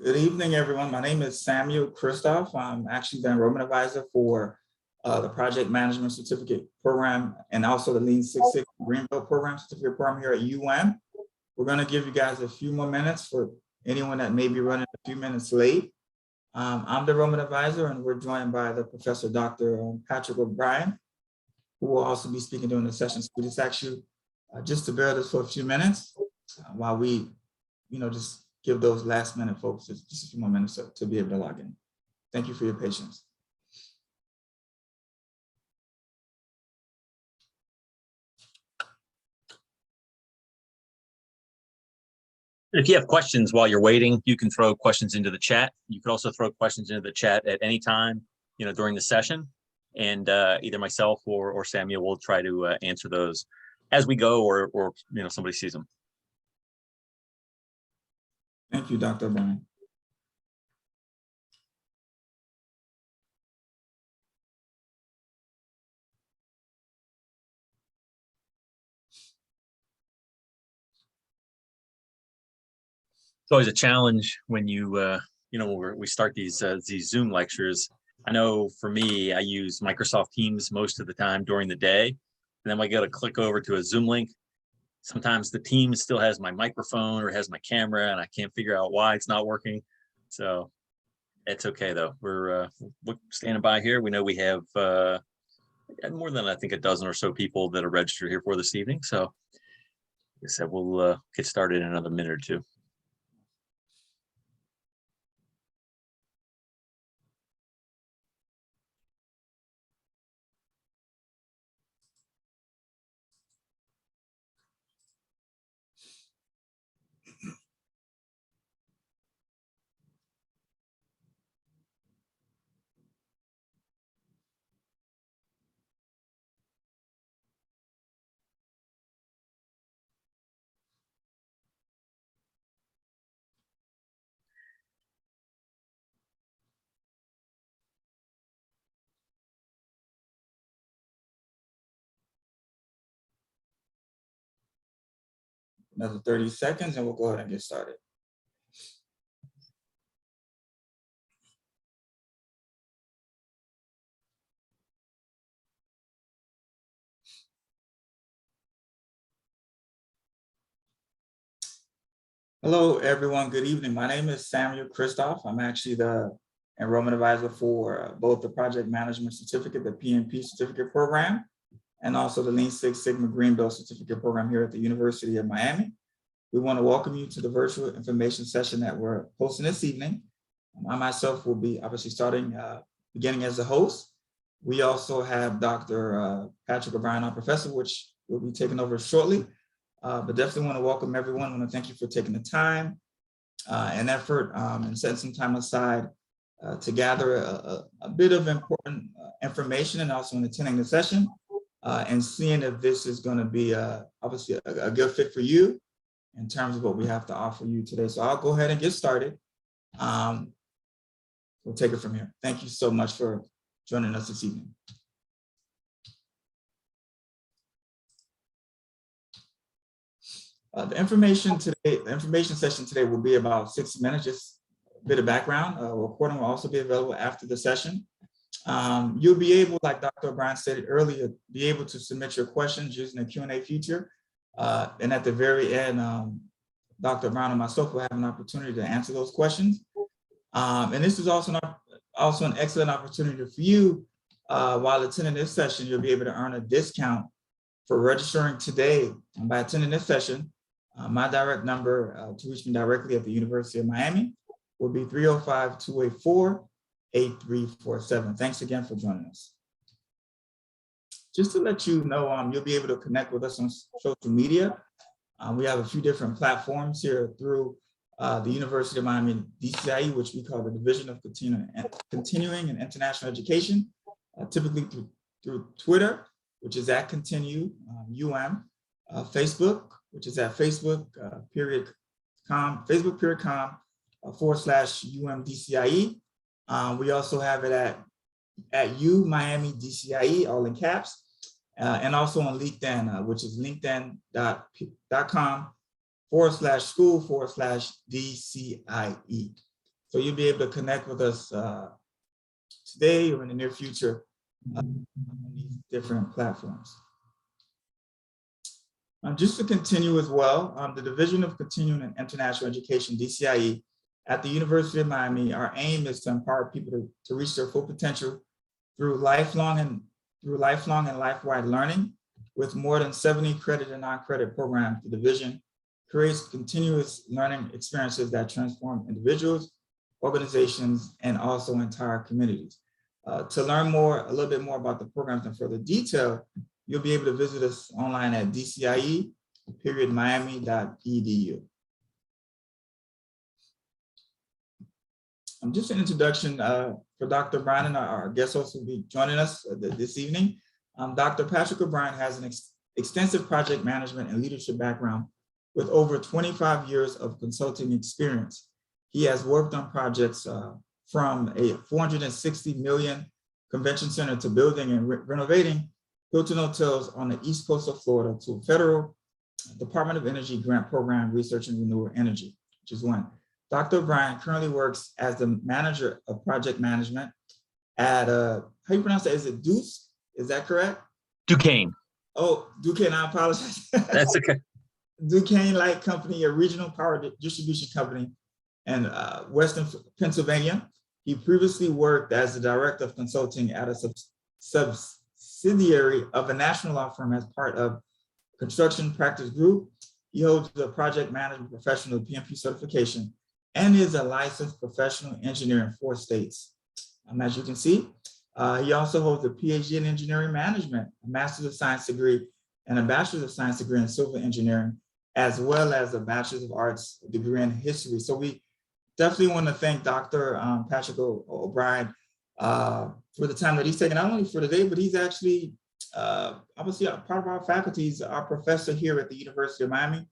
Good evening, everyone. My name is Samuel Christoph. I'm actually the enrollment advisor for the Project Management Certificate Program and also the Lean Six Sigma Green Belt Program Certificate Program here at UM. We're going to give you guys a few more minutes for anyone that may be running a few minutes late. I'm the enrollment advisor, and we're joined by the Professor Dr. Patrick O'Brien, who will also be speaking during the session. So we just ask you just to bear this for a few minutes while we, just give those last minute folks just a few more minutes to be able to log in. Thank you for your patience. If you have questions while you're waiting, you can throw questions into the chat. You can also throw questions into the chat at any time, during the session. And either myself or Samuel will try to answer those as we go, or somebody sees them. Thank you, Dr. O'Brien. It's always a challenge when we start these Zoom lectures. I know for me, I use Microsoft Teams most of the time during the day, and then when I go to click over to a Zoom link, sometimes the Teams still has my microphone or has my camera, and I can't figure out why it's not working. So it's okay though. We're standing by here. We know we have more than I think a dozen or so people that are registered here for this evening. So like I said, we'll get started in another minute or two. Another 30 seconds and we'll go ahead and get started. Hello, everyone. Good evening. My name is Samuel Christoph. I'm actually the enrollment advisor for both the Project Management Certificate, the PMP Certificate Program, and also the Lean Six Sigma Green Belt Certificate Program here at the University of Miami. We want to welcome you to the virtual information session that we're hosting this evening. I myself will be obviously beginning as the host. We also have Dr. Patrick O'Brien, our professor, which will be taking over shortly. But definitely want to welcome everyone. I want to thank you for taking the time and effort and setting some time aside to gather a bit of important information, and also in attending the session and seeing if this is going to be obviously a good fit for you in terms of what we have to offer you today. So I'll go ahead and get started. We'll take it from here. Thank you so much for joining us this evening. The information session today will be about 60 minutes, just a bit of background. Recording will also be available after the session. You'll be able, like Dr. O'Brien stated earlier, be able to submit your questions using the Q&A feature. And at the very end, Dr. O'Brien and myself will have an opportunity to answer those questions. And this is also an excellent opportunity for you. While attending this session, you'll be able to earn a discount for registering today. And by attending this session, my direct number to reach me directly at the University of Miami will be 305-284-8347. Thanks again for joining us. Just to let you know, you'll be able to connect with us on social media. We have a few different platforms here through the University of Miami DCIE, which we call the Division of Continuing and International Education, typically through Twitter, which is at Continue UM, Facebook, which is at Facebook.com/UMDCIE. We also have it at Miami DCIE, all in caps, and also on LinkedIn, which is linkedin.com/school/DCIE. So you'll be able to connect with us today or in the near future on these different platforms. Just to continue as well, the Division of Continuing and International Education, DCIE, at the University of Miami, our aim is to empower people to reach their full potential through lifelong and life-wide learning. With more than 70 credit and non-credit programs, the division creates continuous learning experiences that transform individuals, organizations, and also entire communities. To learn a little bit more about the programs in further detail, you'll be able to visit us online at dcie.miami.edu. Just an introduction for Dr. O'Brien, our guest host who will be joining us this evening. Dr. Patrick O'Brien has an extensive project management and leadership background with over 25 years of consulting experience. He has worked on projects from a $460 million convention center to building and renovating Hilton hotels on the East Coast of Florida to a federal Department of Energy grant program researching renewable energy, which is one. Dr. O'Brien currently works as the manager of project management at, how do you pronounce that? Is it Deuce? Is that correct? Duquesne. Oh, Duquesne, I apologize. That's okay. Duquesne Light Company, a regional power distribution company in Western Pennsylvania. He previously worked as the director of consulting at a subsidiary of a national law firm as part of Construction Practice Group. He holds the project management professional PMP certification and is a licensed professional engineer in 4 states. As you can see, he also holds a PhD in engineering management, a Master's of Science degree, and a Bachelor's of Science degree in civil engineering, as well as a Bachelor's of Arts degree in history. So we definitely want to thank Dr. Patrick O'Brien for the time that he's taken, not only for today, but he's actually obviously part of our faculty. He's our professor here at the University of Miami.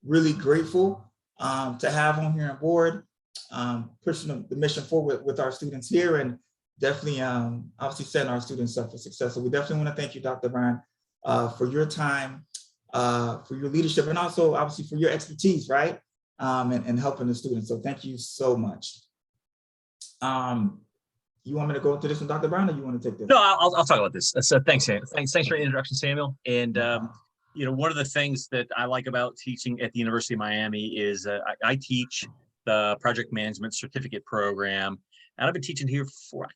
Really grateful to have him here on board, pushing the mission forward with our students here, and definitely obviously setting our students up for success. So we definitely want to thank you, Dr. O'Brien, for your time, for your leadership, and also obviously for your expertise, right? And helping the students. So thank you so much. You want me to go into this with Dr. Brown, or you want to take this? No, I'll talk about this. So thanks, Sam. Thanks for your introduction, Samuel. And you know, one of the things that I like about teaching at the University of Miami is I teach the project management certificate program, and I've been teaching here for I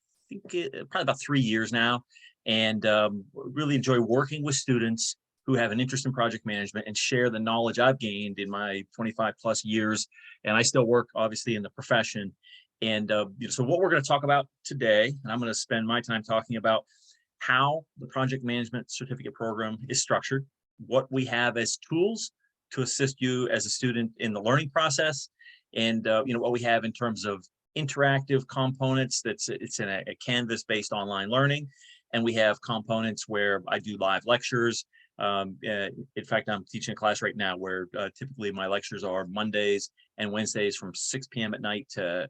think probably about 3 years now, and really enjoy working with students who have an interest in project management and share the knowledge I've gained in my 25 plus years. And I still work obviously in the profession. And so what we're going to talk about today, and I'm going to spend my time talking about how the project management certificate program is structured, what we have as tools to assist you as a student in the learning process, and you know, what we have in terms of interactive components. It's in a Canvas-based online learning, and we have components where I do live lectures. In fact, I'm teaching a class right now where typically my lectures are Mondays and Wednesdays from 6 p.m. at night to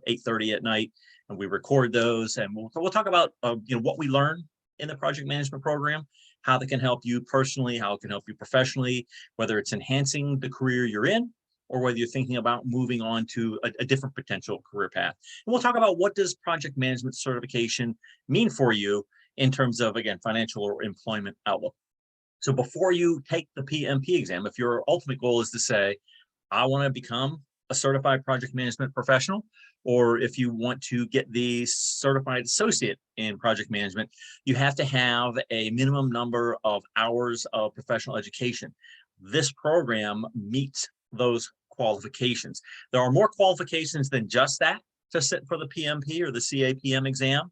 8:30 at night, and we record those, and we'll talk about you know, what we learn in the project management program, how that can help you personally, how it can help you professionally, whether it's enhancing the career you're in, or whether you're thinking about moving on to a different potential career path. And we'll talk about what does project management certification mean for you in terms of, again, financial or employment outlook. So before you take the PMP exam, if your ultimate goal is to say, I want to become a certified project management professional, or if you want to get the certified associate in project management, you have to have a minimum number of hours of professional education. This program meets those qualifications. There are more qualifications than just that to sit for the PMP or the CAPM exam,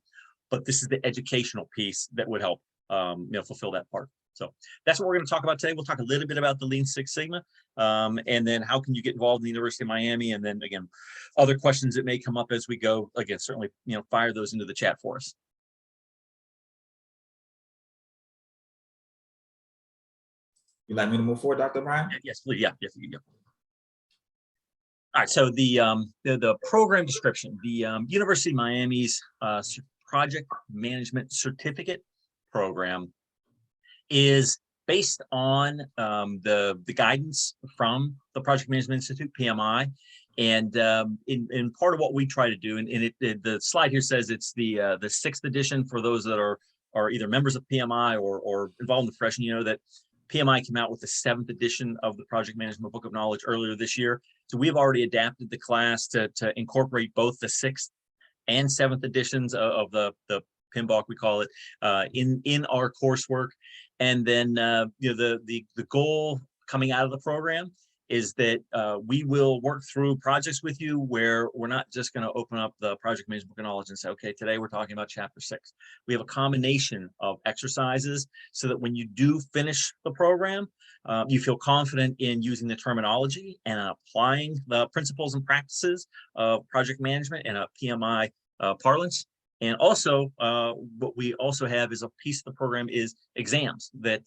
but this is the educational piece that would help you know, fulfill that part. So that's what we're going to talk about today. We'll talk a little bit about the Lean Six Sigma, and then how can you get involved in the University of Miami, and then again, other questions that may come up as we go. Again, certainly, you know, fire those into the chat for us. You'd like me to move forward, Dr. Bryan? Yes, please. Yeah, yes, you go. All right. So the program description, the University of Miami's project management certificate program is based on the guidance from the Project Management Institute, PMI, And in part of what we try to do, and the slide here says it's the 6th edition for those that are either members of PMI or involved in the profession. You know that PMI came out with the 7th edition of the Project Management Book of Knowledge earlier this year. So we've already adapted the class to incorporate both the 6th and 7th editions of the PMBOK, we call it, in our coursework. And then you know, the goal coming out of the program is that we will work through projects with you where we're not just going to open up the Project Management Book of Knowledge and say, okay, today we're talking about chapter 6. We have a combination of exercises so that when you do finish the program, you feel confident in using the terminology and applying the principles and practices of project management in a PMI parlance. And also, what we also have is a piece of the program is exams that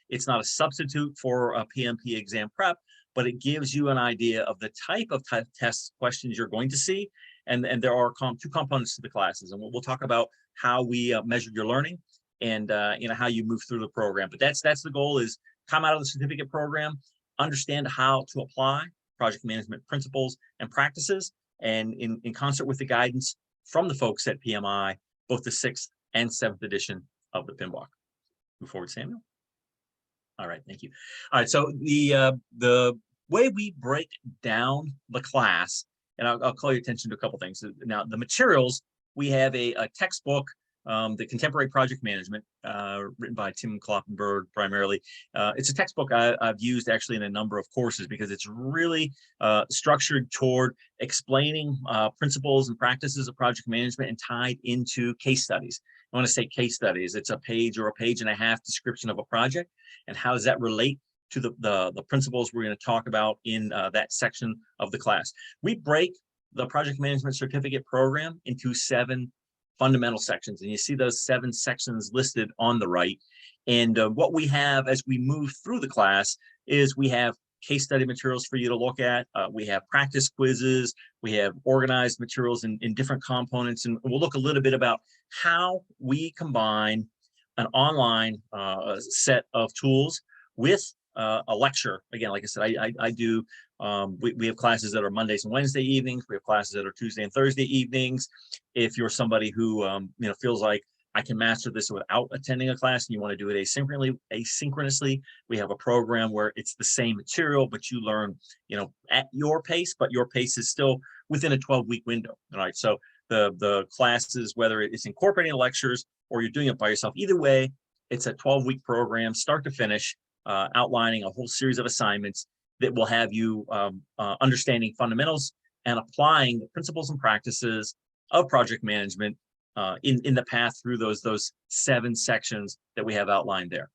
it's not a substitute for a PMP exam prep, but it gives you an idea of the type of test questions you're going to see. And there are two components to the classes. And we'll talk about how we measure your learning and you know, how you move through the program. But that's the goal, is come out of the certificate program, understand how to apply project management principles and practices, and in concert with the guidance from the folks at PMI, both the 6th and 7th edition of the PMBOK. Move forward, Samuel. All right, thank you. All right, so the way we break down the class, and I'll call your attention to a couple things. Now, the materials, we have a textbook, the Contemporary Project Management, written by Tim Kloppenberg primarily. It's a textbook I've used actually in a number of courses because it's really structured toward explaining principles and practices of project management and tied into case studies. I want to say case studies. It's a page or a page and a half description of a project, and how does that relate to the principles we're going to talk about in that section of the class. We break the project management certificate program into 7 fundamental sections, and you see those 7 sections listed on the right. And what we have as we move through the class is we have case study materials for you to look at. We have practice quizzes. We have organized materials in different components, and we'll look a little bit about how we combine an online set of tools with a lecture. Again, like I said, I do, we have classes that are Mondays and Wednesday evenings. We have classes that are Tuesday and Thursday evenings. If you're somebody who you know, feels like I can master this without attending a class and you want to do it asynchronously, we have a program where it's the same material, but you learn, you know, at your pace, but your pace is still within a 12-week window. All right, so the classes, whether it's incorporating lectures or you're doing it by yourself, either way, it's a 12-week program, start to finish, outlining a whole series of assignments that will have you understanding fundamentals and applying the principles and practices of project management in the path through those 7 sections that we have outlined there.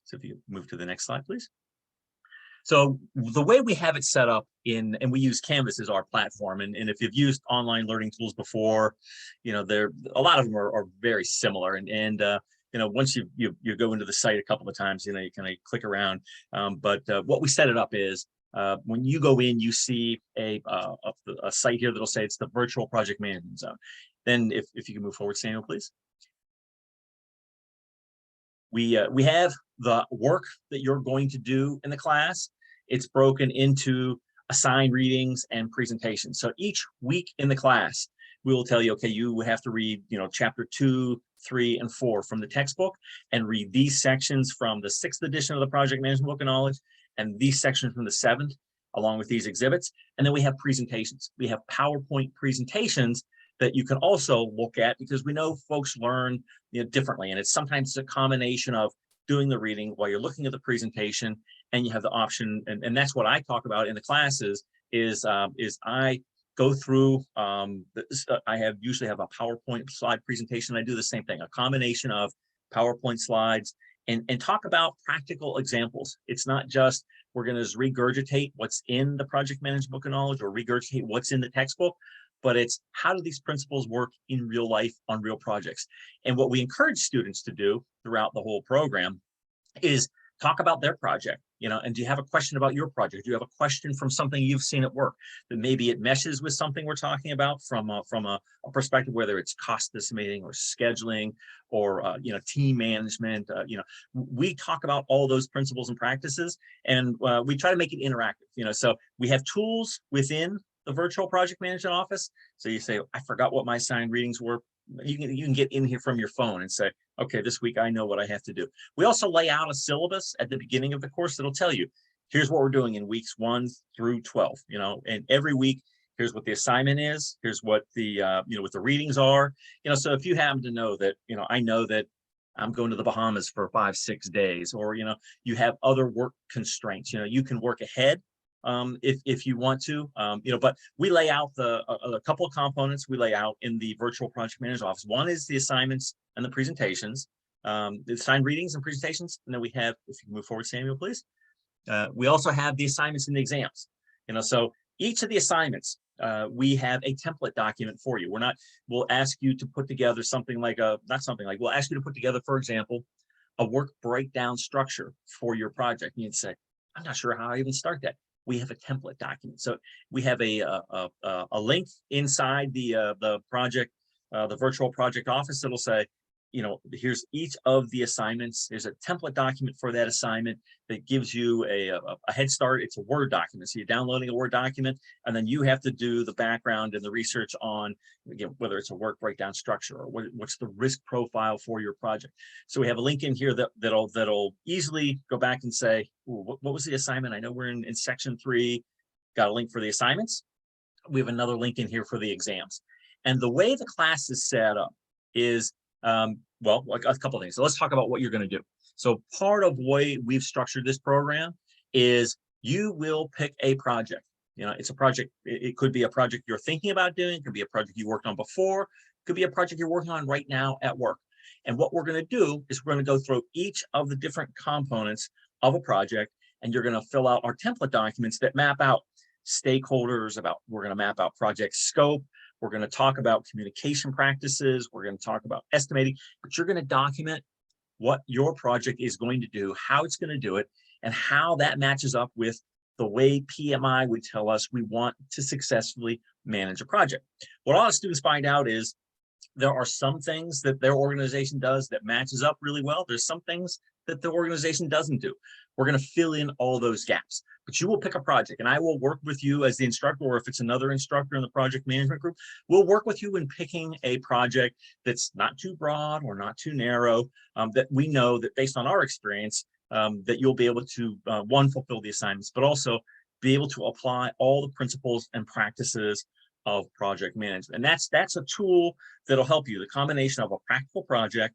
So if you move to the next slide, please. So the way we have it set up and we use Canvas as our platform. And if you've used online learning tools before, you know, a lot of them are very similar. And you know, once you go into the site a couple of times, you know, you kind of click around. But what we set it up is when you go in, you see a site here that'll say it's the virtual project management zone. Then if you can move forward, Samuel, please. We have the work that you're going to do in the class. It's broken into assigned readings and presentations. So each week in the class, we will tell you, okay, you have to read, you know, chapter 2, 3, and 4 from the textbook, and read these sections from the 6th edition of the Project Management Book of Knowledge, and these sections from the 7th, along with these exhibits. And then we have presentations. We have PowerPoint presentations that you can also look at, because we know folks learn, you know, differently. And it's sometimes a combination of doing the reading while you're looking at the presentation, and you have the option. And that's what I talk about in the classes is I go through, I usually have a PowerPoint slide presentation. I do the same thing, a combination of PowerPoint slides and talk about practical examples. It's not just, we're going to just regurgitate what's in the Project Management Book of Knowledge or regurgitate what's in the textbook, but it's how do these principles work in real life on real projects? And what we encourage students to do throughout the whole program is talk about their project, you know, and do you have a question about your project? Do you have a question from something you've seen at work that maybe it meshes with something we're talking about from a perspective, whether it's cost estimating or scheduling or, you know, team management, you know, we talk about all those principles and practices, and we try to make it interactive, you know, so we have tools within the virtual project management office. So you say, I forgot what my assigned readings were. You can get in here from your phone and say, okay, this week I know what I have to do. We also lay out a syllabus at the beginning of the course that'll tell you, here's what we're doing in weeks 1 through 12, and every week, here's what the assignment is, here's what the, what the readings are, so if you happen to know that, I know that I'm going to the Bahamas for 5-6 days, or, you have other work constraints, you can work ahead if you want to, but we lay out a couple of components we lay out in the virtual project manager's office. One is the assignments and the presentations, the assigned readings and presentations. And then we have, if you can move forward, Samuel, please. We also have the assignments and the exams, so each of the assignments, we have a template document for you. We'll ask you to put together something like we'll ask you to put together, for example, a work breakdown structure for your project. And you'd say, I'm not sure how I even start that. We have a template document. So we have a link inside the project, the virtual project office that'll say, here's each of the assignments. There's a template document for that assignment that gives you a head start. It's a Word document. So you're downloading a Word document, and then you have to do the background and the research on, whether it's a work breakdown structure or what's the risk profile for your project. So we have a link in here that'll easily go back and say, what was the assignment? I know we're in section 3, got a link for the assignments. We have another link in here for the exams. And the way the class is set up is, like a couple of things. So let's talk about what you're going to do. So part of the way we've structured this program is you will pick a project. It's a project. It could be a project you're thinking about doing. It could be a project you worked on before. It could be a project you're working on right now at work. And what we're going to do is we're going to go through each of the different components of a project, and you're going to fill out our template documents that map out stakeholders. We're going to map out project scope. We're going to talk about communication practices. We're going to talk about estimating, but you're going to document what your project is going to do, how it's going to do it, and how that matches up with the way PMI would tell us we want to successfully manage a project. What a lot of students find out is there are some things that their organization does that matches up really well. There's some things that the organization doesn't do. We're going to fill in all those gaps, but you will pick a project, and I will work with you as the instructor, or if it's another instructor in the project management group, we'll work with you in picking a project that's not too broad or not too narrow, that we know that based on our experience, that you'll be able to, one, fulfill the assignments, but also be able to apply all the principles and practices of project management. And that's a tool that'll help you, the combination of a practical project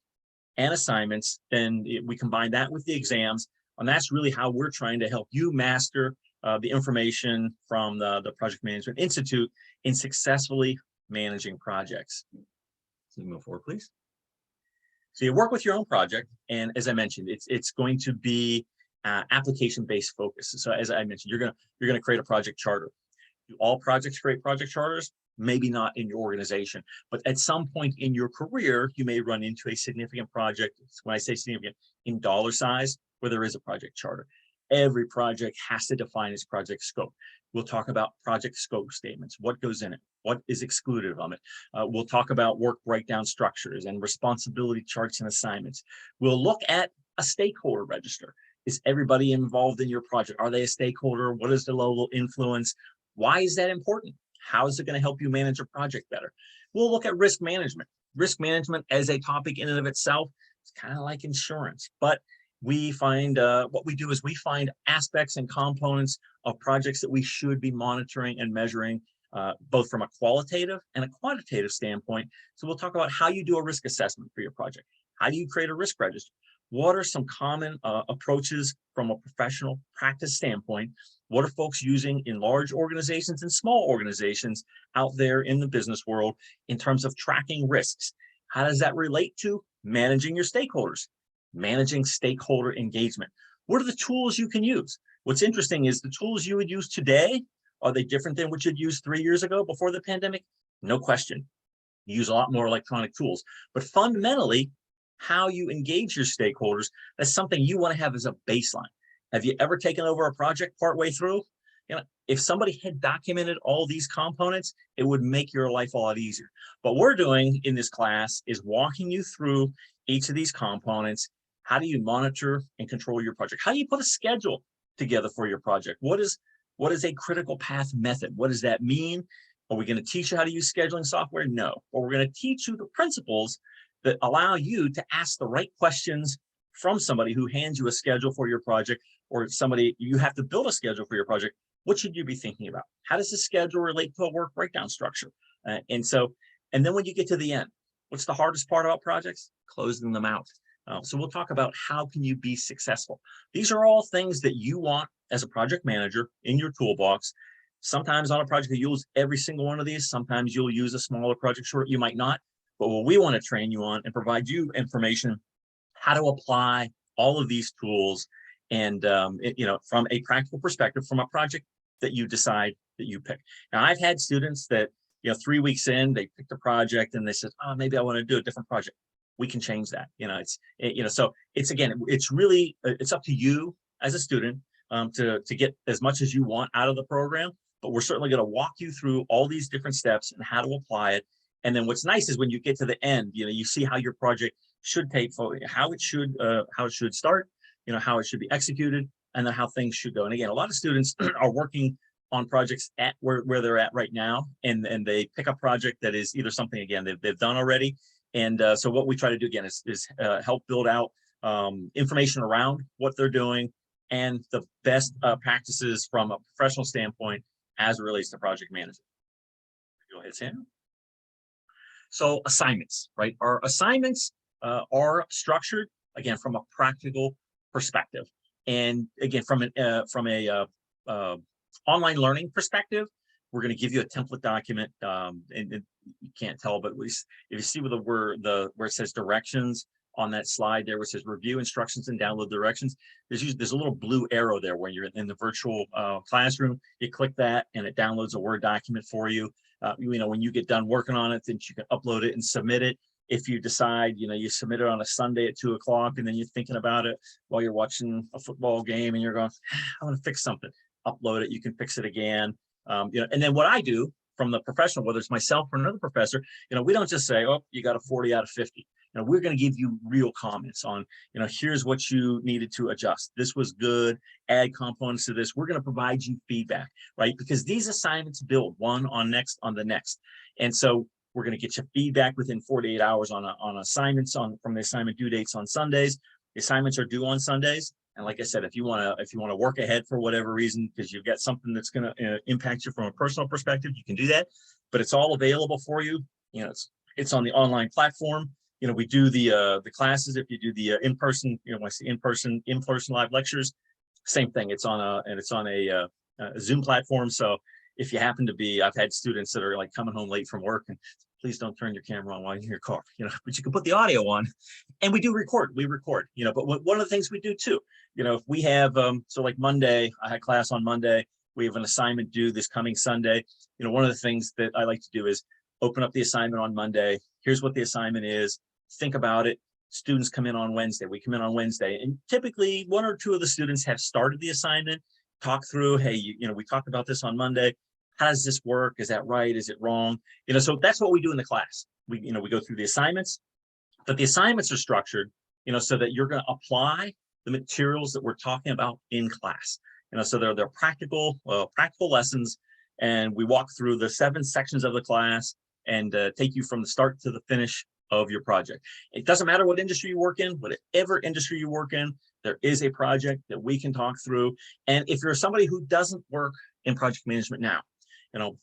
and assignments. Then we combine that with the exams, and that's really how we're trying to help you master the information from the Project Management Institute in successfully managing projects. So move forward, please. So you work with your own project, and as I mentioned, it's going to be application-based focus. So as I mentioned, you're gonna create a project charter. Do all projects create project charters? Maybe not in your organization, but at some point in your career, you may run into a significant project. When I say significant, in dollar size, where there is a project charter. Every project has to define its project scope. We'll talk about project scope statements, what goes in it, what is excluded from it. We'll talk about work breakdown structures and responsibility charts and assignments. We'll look at a stakeholder register. Is everybody involved in your project? Are they a stakeholder? What is the level of influence? Why is that important? How is it going to help you manage a project better? We'll look at risk management. Risk management as a topic in and of itself, it's kind of like insurance, but we find what we do is we find aspects and components of projects that we should be monitoring and measuring, both from a qualitative and a quantitative standpoint. So we'll talk about how you do a risk assessment for your project. How do you create a risk register? What are some common approaches from a professional practice standpoint? What are folks using in large organizations and small organizations out there in the business world in terms of tracking risks? How does that relate to managing your stakeholders, managing stakeholder engagement? What are the tools you can use? What's interesting is the tools you would use today, are they different than what you'd used 3 years ago before the pandemic? No question. You use a lot more electronic tools, but fundamentally, how you engage your stakeholders, that's something you want to have as a baseline. Have you ever taken over a project partway through? If somebody had documented all these components, it would make your life a lot easier. What we're doing in this class is walking you through each of these components. How do you monitor and control your project? How do you put a schedule together for your project? What is What is a critical path method? What does that mean? Are we going to teach you how to use scheduling software? No. But we're going to teach you the principles that allow you to ask the right questions from somebody who hands you a schedule for your project, or somebody you have to build a schedule for your project. What should you be thinking about? How does the schedule relate to a work breakdown structure? And then when you get to the end, what's the hardest part about projects? Closing them out. So we'll talk about how can you be successful. These are all things that you want as a project manager in your toolbox. Sometimes on a project you'll use every single one of these. Sometimes you'll use a smaller project short, you might not. But what we want to train you on and provide you information how to apply all of these tools and from a practical perspective, from a project that you decide that you pick. Now, I've had students that 3 weeks in, they picked a project and they said, oh, maybe I want to do a different project. We can change that. So it's really, it's up to you as a student to get as much as you want out of the program, but we're certainly going to walk you through all these different steps and how to apply it. And then what's nice is when you get to the end, you see how your project should take, how it should start, how it should be executed, and then how things should go. And again, a lot of students are working on projects at where they're at right now, and they pick a project that is either something, again, they've done already. And so what we try to do, again, is help build out information around what they're doing and the best practices from a professional standpoint as it relates to project management. Go ahead, Sam. So assignments, right? Our assignments are structured, again, from a practical perspective. And again, from a online learning perspective, we're going to give you a template document, and you can't tell, but if you see where it says directions on that slide there, where it says review instructions and download directions, there's a little blue arrow there when you're in the virtual classroom. You click that and it downloads a Word document for you. When you get done working on it, then you can upload it and submit it. If you decide, you submit it on a Sunday at 2 o'clock, and then you're thinking about it while you're watching a football game and you're going, I want to fix something, upload it, you can fix it again. And then what I do from the professional, whether it's myself or another professor, we don't just say, oh, you got a 40 out of 50. We're going to give you real comments on, here's what you needed to adjust. This was good, add components to this. We're going to provide you feedback, right? Because these assignments build one on the next. And so we're going to get you feedback within 48 hours on assignments from the assignment due dates on Sundays. The assignments are due on Sundays. And like I said, if you want to work ahead for whatever reason, because you've got something that's going to impact you from a personal perspective, you can do that. But it's all available for you. It's on the online platform. We do the classes. If you do the in-person, when I say in-person live lectures, same thing. It's on a Zoom platform. So if you happen to be, I've had students that are like coming home late from work, and please don't turn your camera on while you're in your car, but you can put the audio on, and we record, but one of the things we do too, if we have, so like Monday, I had class on Monday, we have an assignment due this coming Sunday. One of the things that I like to do is open up the assignment on Monday. Here's what the assignment is. Think about it. Students come in on Wednesday. We come in on Wednesday, and typically 1 or 2 of the students have started the assignment, talk through, hey, we talked about this on Monday. How does this work? Is that right? Is it wrong? So that's what we do in the class. We go through the assignments, but the assignments are structured, so that you're going to apply the materials that we're talking about in class. So they're practical lessons, and we walk through the 7 sections of the class and take you from the start to the finish of your project. It doesn't matter what industry you work in, whatever industry you work in, there is a project that we can talk through. And if you're somebody who doesn't work in project management now,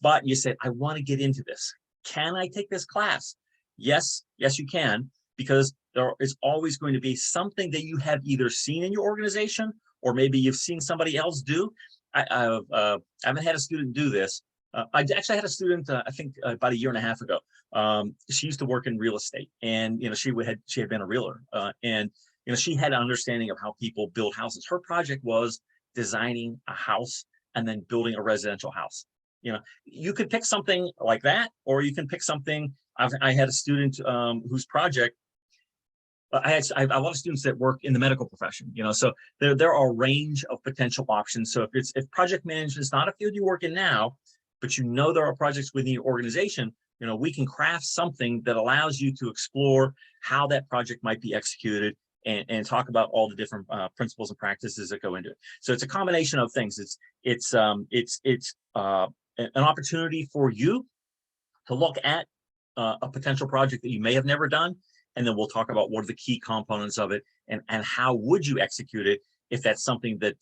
but you said, I want to get into this, can I take this class? Yes, you can, because there is always going to be something that you have either seen in your organization, or maybe you've seen somebody else do. I haven't had a student do this. I actually had a student, I think about 1.5 years ago. She used to work in real estate, and she had been a realtor, and she had an understanding of how people build houses. Her project was designing a house and then building a residential house. You could pick something like that, or you can pick something. I had a student whose project. I have a lot of students that work in the medical profession, so there are a range of potential options. So if project management is not a field you work in now, but there are projects within your organization, we can craft something that allows you to explore how that project might be executed and talk about all the different principles and practices that go into it. So it's a combination of things. It's an opportunity for you to look at a potential project that you may have never done, and then we'll talk about what are the key components of it, and how would you execute it if that's something that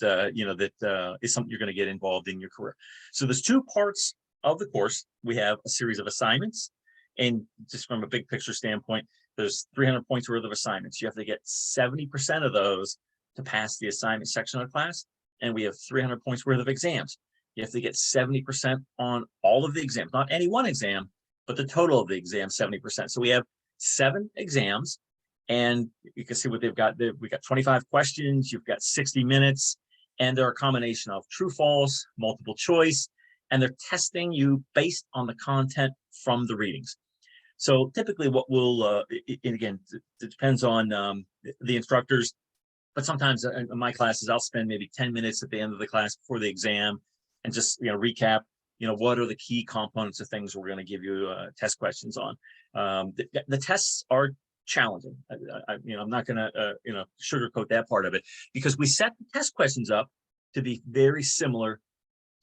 is something you're going to get involved in your career. So there's two parts of the course. We have a series of assignments, and just from a big picture standpoint, there's 300 points worth of assignments. You have to get 70% of those to pass the assignment section of the class, and we have 300 points worth of exams. You have to get 70% on all of the exams, not any one exam, but the total of the exam, 70%. So we have 7 exams, and you can see what they've got. We got 25 questions, you've got 60 minutes, and they're a combination of true, false, multiple choice, and they're testing you based on the content from the readings. So typically what we'll, and again, it depends on the instructors, but sometimes in my classes, I'll spend maybe 10 minutes at the end of the class before the exam and just, recap, what are the key components of things we're going to give you test questions on. The tests are challenging. I'm not going to, sugarcoat that part of it, because we set the test questions up to be very similar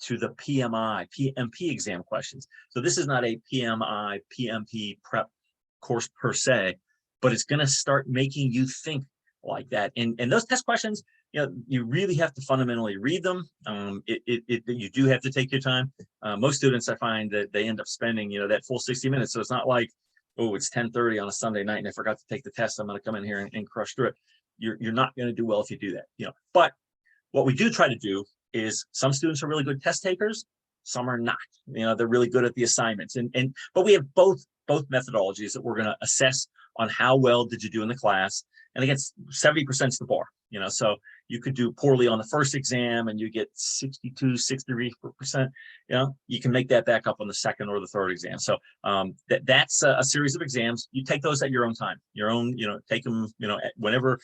to the PMP exam questions. So this is not a PMP prep course per se, but it's going to start making you think like that. And those test questions, you really have to fundamentally read them. You do have to take your time. Most students, I find that they end up spending, that full 60 minutes. So it's not like, oh, it's 10:30 on a Sunday night and I forgot to take the test. I'm going to come in here and crush through it. You're not going to do well if you do that. But what we do try to do is, some students are really good test takers, some are not. They're really good at the assignments, but we have both methodologies that we're going to assess on how well did you do in the class. And again, 70% is the bar. So you could do poorly on the first exam and you get 62, 63%. You can make that back up on the second or the third exam. So that's a series of exams. You take those at your own time. Take them, whenever.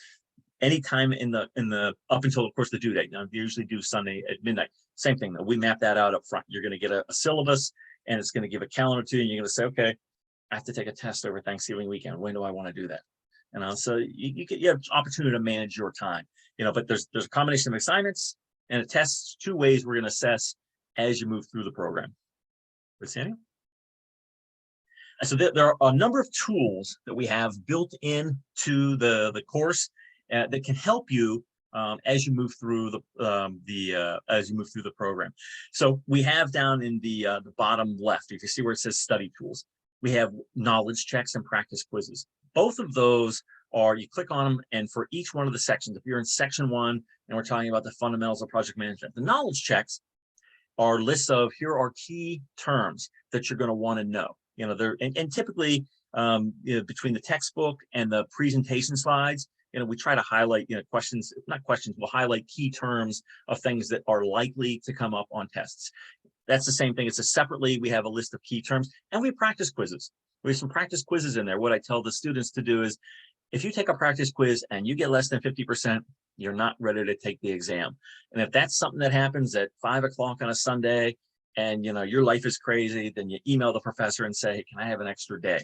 Anytime in the up until, of course, the due date. Now, we usually do Sunday at midnight. Same thing, though. We map that out up front. You're going to get a syllabus, and it's going to give a calendar to you, and you're going to say, okay, I have to take a test over Thanksgiving weekend. When do I want to do that? So you have opportunity to manage your time. But there's a combination of assignments and a test. 2 ways we're going to assess as you move through the program. Sandy? So there are a number of tools that we have built into the course that can help you as you move through the program. So we have down in the bottom left, if you see where it says study tools, we have knowledge checks and practice quizzes. Both of those are, you click on them, and for each one of the sections, if you're in section 1 and we're talking about the fundamentals of project management, the knowledge checks are lists of, here are key terms that you're going to want to know. And typically between the textbook and the presentation slides, we try to highlight, we'll highlight key terms of things that are likely to come up on tests. That's the same thing. It's separately, we have a list of key terms, and we have practice quizzes. We have some practice quizzes in there. What I tell the students to do is, if you take a practice quiz and you get less than 50%, you're not ready to take the exam. And if that's something that happens at 5 o'clock on a Sunday, and your life is crazy, then you email the professor and say, hey, can I have an extra day?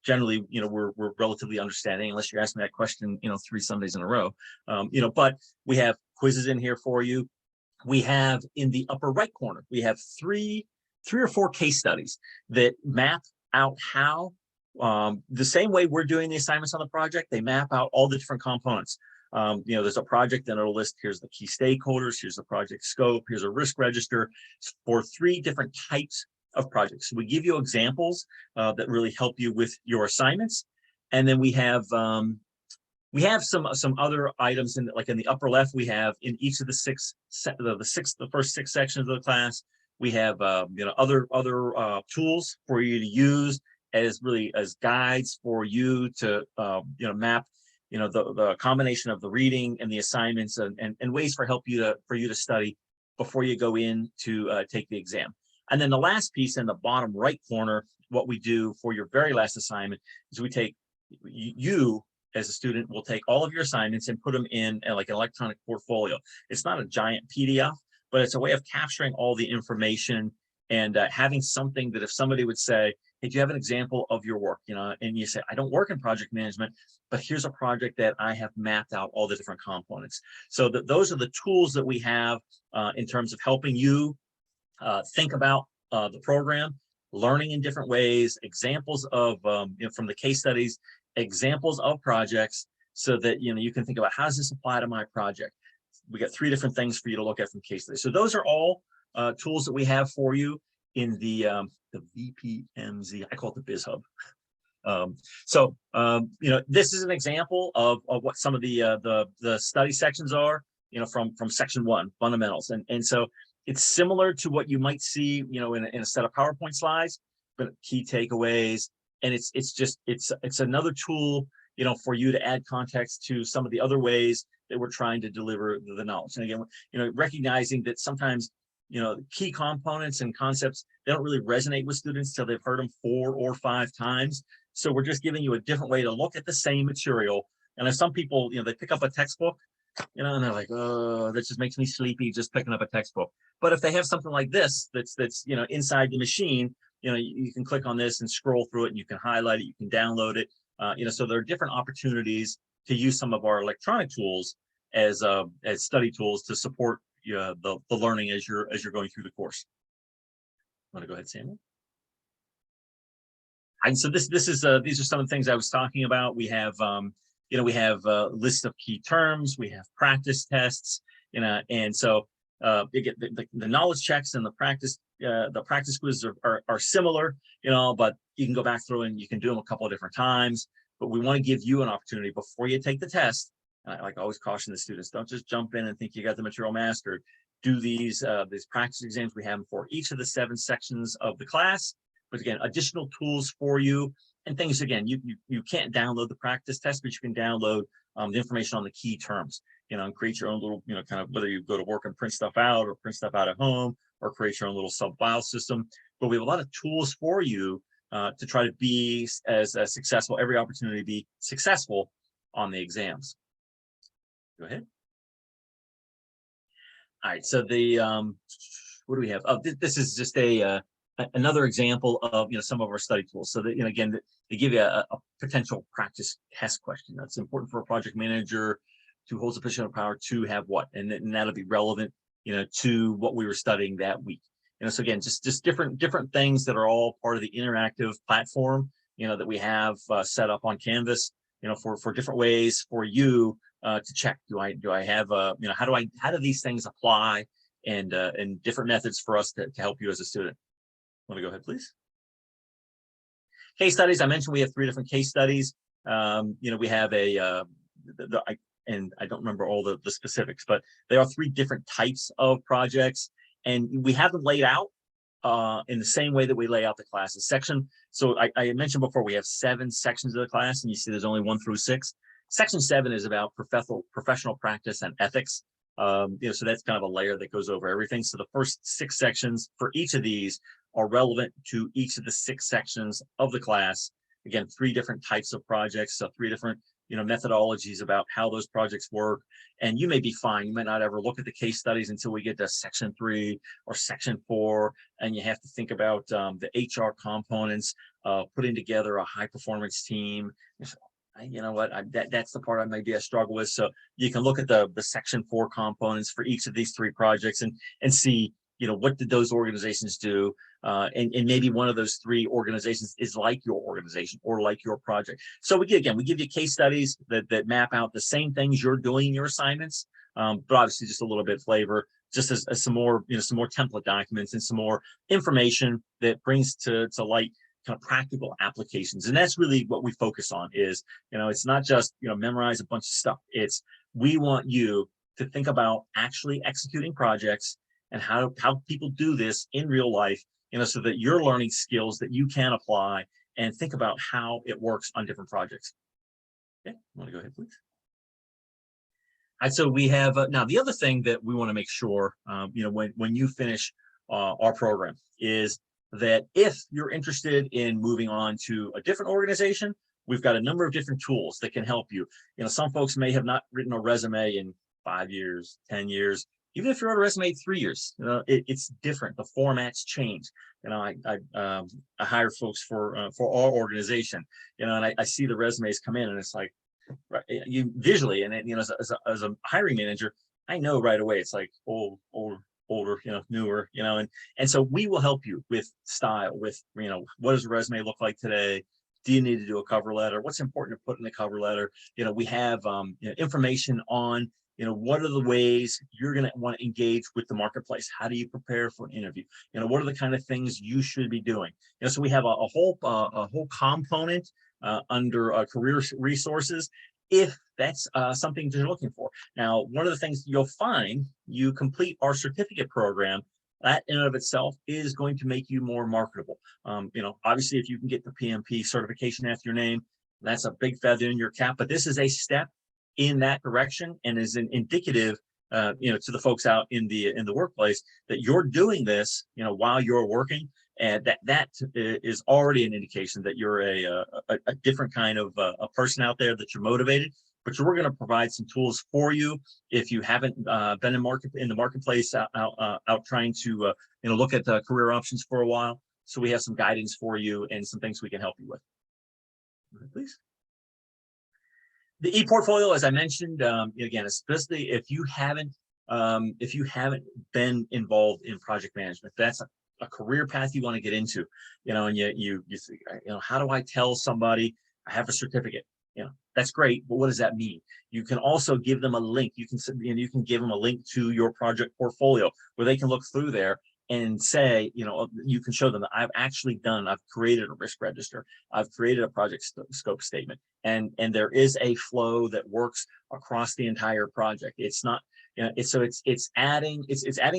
Generally, we're relatively understanding, unless you're asking that question, 3 Sundays in a row. But we have quizzes in here for you. We have in the upper right corner, we have three or four case studies that map out how, the same way we're doing the assignments on the project, they map out all the different components. There's a project and it'll list, here's the key stakeholders, here's the project scope, here's a risk register for 3 different types of projects. So we give you examples that really help you with your assignments. And then we have some other items in the upper left. We have in each of the first 6 sections of the class, we have other tools for you to use as guides for you to map the combination of the reading and the assignments and ways for you to study before you go in to take the exam. And then the last piece in the bottom right corner, what we do for your very last assignment is we take, you as a student will take all of your assignments and put them in like an electronic portfolio. It's not a giant PDF, but it's a way of capturing all the information and having something that if somebody would say, hey, do you have an example of your work? And you say, I don't work in project management, but here's a project that I have mapped out all the different components. So those are the tools that we have in terms of helping you think about the program, learning in different ways, examples of, from the case studies, examples of projects, so that, you can think about, how does this apply to my project? We got 3 different things for you to look at from case studies. So those are all tools that we have for you in the VPMZ, I call it the Biz Hub. This is an example of what some of the study sections are, from section 1, fundamentals. And so it's similar to what you might see, in a set of PowerPoint slides, but key takeaways. And it's another tool, for you to add context to some of the other ways that we're trying to deliver the knowledge. And again, recognizing that sometimes, key components and concepts, they don't really resonate with students till they've heard them 4 or 5 times. So we're just giving you a different way to look at the same material. And if some people, they pick up a textbook, and they're like, oh, that just makes me sleepy just picking up a textbook. But if they have something like this, that's inside the machine, you can click on this and scroll through it, and you can highlight it, you can download it. So there are different opportunities to use some of our electronic tools as study tools to support the learning as you're going through the course. Want to go ahead, Samuel? And so these are some of the things I was talking about. We have we have a list of key terms, we have practice tests, and so you get the knowledge checks and the practice quizzes are similar, but you can go back through and you can do them a couple of different times. But we want to give you an opportunity before you take the test. And I always caution the students, don't just jump in and think you got the material mastered. Do these practice exams. We have them for each of the 7 sections of the class. But again, additional tools for you and things. Again, you can't download the practice test, but you can download the information on the key terms, and create your own little, kind of, whether you go to work and print stuff out or print stuff out at home or create your own little sub file system. But we have a lot of tools for you to try to be as successful, every opportunity to be successful on the exams. Go ahead. All right, so what do we have? Oh, this is just another example of some of our study tools. So that again, they give you a potential practice test question. That's important for a project manager who holds a position of power to have what, and that'll be relevant to what we were studying that week. So again, just different things that are all part of the interactive platform that we have set up on Canvas for different ways for you to check. Do I have how do these things apply, and different methods for us to help you as a student. Want to go ahead, please? Case studies. I mentioned we have 3 different case studies. We have and I don't remember all the specifics, but there are 3 different types of projects, and we have them laid out in the same way that we lay out the classes section. So I mentioned before, we have 7 sections of the class, and you see there's only 1 through 6. Section 7 is about professional practice and ethics. So that's kind of a layer that goes over everything. So the first 6 sections for each of these are relevant to each of the 6 sections of the class. Again, 3 different types of projects, so 3 different methodologies about how those projects work. And you may be fine. You might not ever look at the case studies until we get to section 3 or section 4, and you have to think about the HR components, putting together a high performance team. You know what, that's the part I struggle with. So you can look at the section 4 components for each of these 3 projects and see, what did those organizations do? And maybe one of those 3 organizations is like your organization or like your project. So we give you case studies that map out the same things you're doing in your assignments, but obviously just a little bit of flavor, just as some more, some more template documents and some more information that brings to light kind of practical applications. And that's really what we focus on is, it's not just, memorize a bunch of stuff. It's, we want you to think about actually executing projects and how people do this in real life, so that you're learning skills that you can apply and think about how it works on different projects. Okay, want to go ahead, please? All right, so we have, now the other thing that we want to make sure, when you finish our program is that if you're interested in moving on to a different organization, we've got a number of different tools that can help you. Some folks may have not written a resume in 5 years, 10 years. Even if you wrote a resume 3 years, it's different. The formats change. I hire folks for our organization, and I see the resumes come in, and it's like, right, you visually, and as a hiring manager, I know right away it's like older, newer, and so we will help you with style, with what does a resume look like today? Do you need to do a cover letter? What's important to put in the cover letter? We have information on what are the ways you're going to want to engage with the marketplace. How do you prepare for an interview? What are the kind of things you should be doing? So we have a whole component under career resources, if that's something that you're looking for. Now, one of the things you'll find, you complete our certificate program, that in and of itself is going to make you more marketable. Obviously, if you can get the PMP certification after your name, that's a big feather in your cap, but this is a step in that direction and is an indicative to the folks out in the workplace that you're doing this while you're working, and that is already an indication that you're a different kind of a person out there, that you're motivated. But we're going to provide some tools for you if you haven't been in the marketplace out trying to look at career options for a while. So we have some guidance for you and some things we can help you with. Please. The e-portfolio, as I mentioned, again, especially if you haven't been involved in project management, that's a career path you want to get into, and you think, how do I tell somebody I have a certificate? That's great, but what does that mean? You can also give them a link. You can give them a link to your project portfolio where they can look through there and say, you can show them that I've created a risk register. I've created a project scope statement. And there is a flow that works across the entire project. It's not, it's adding